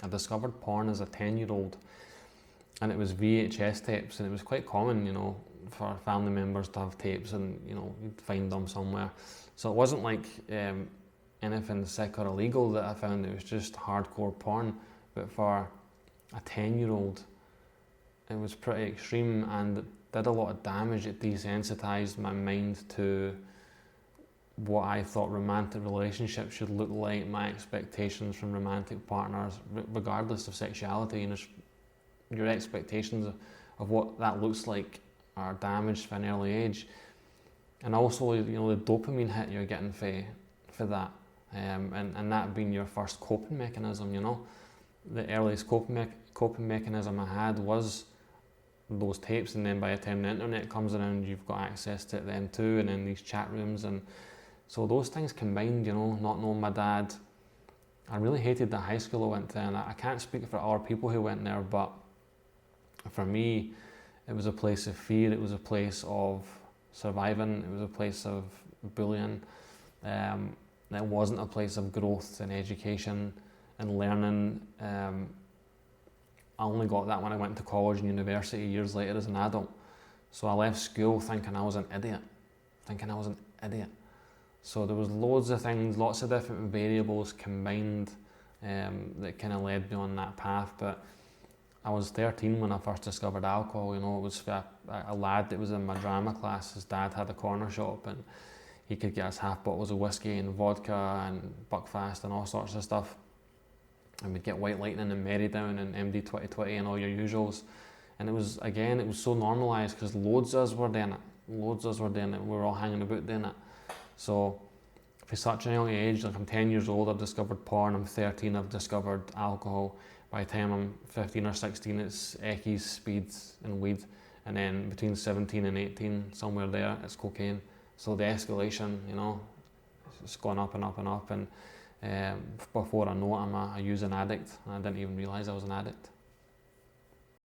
I discovered porn as a 10-year-old, and it was VHS tapes, and it was quite common, you know, for family members to have tapes, and you know, you'd find them somewhere. So it wasn't like anything sick or illegal that I found. It was just hardcore porn. But for a 10-year-old, it was pretty extreme, and it did a lot of damage. It desensitized my mind to what I thought romantic relationships should look like, my expectations from romantic partners, regardless of sexuality. And your expectations of what that looks like are damaged from an early age. And also, you know, the dopamine hit you're getting for that, and that being your first coping mechanism, you know. The earliest coping mechanism I had was those tapes, and then by the time the internet comes around, you've got access to it then too, and then these chat rooms, and so those things combined, you know, not knowing my dad. I really hated the high school I went to, and I can't speak for other people who went there, but for me, it was a place of fear, it was a place of surviving, it was a place of bullying. It wasn't a place of growth and education and learning. I only got that when I went to college and university years later as an adult. So I left school thinking I was an idiot. So there was loads of things, lots of different variables combined that kind of led me on that path. But I was 13 when I first discovered alcohol. You know, it was a lad that was in my drama class. His dad had a corner shop, and he could get us half bottles of whiskey and vodka and Buckfast and all sorts of stuff. And we'd get White Lightning and Merrydown and MD 2020 and all your usuals. And it was so normalised because loads of us were doing it. We were all hanging about doing it. So for such an early age, like I'm 10 years old, I've discovered porn. I'm 13, I've discovered alcohol. By the time I'm 15 or 16, it's Eckies, speeds and weed. And then between 17 and 18, somewhere there, it's cocaine. So the escalation, you know, it's gone up and up and up. And before I know it, I'm a using addict. And I didn't even realise I was an addict.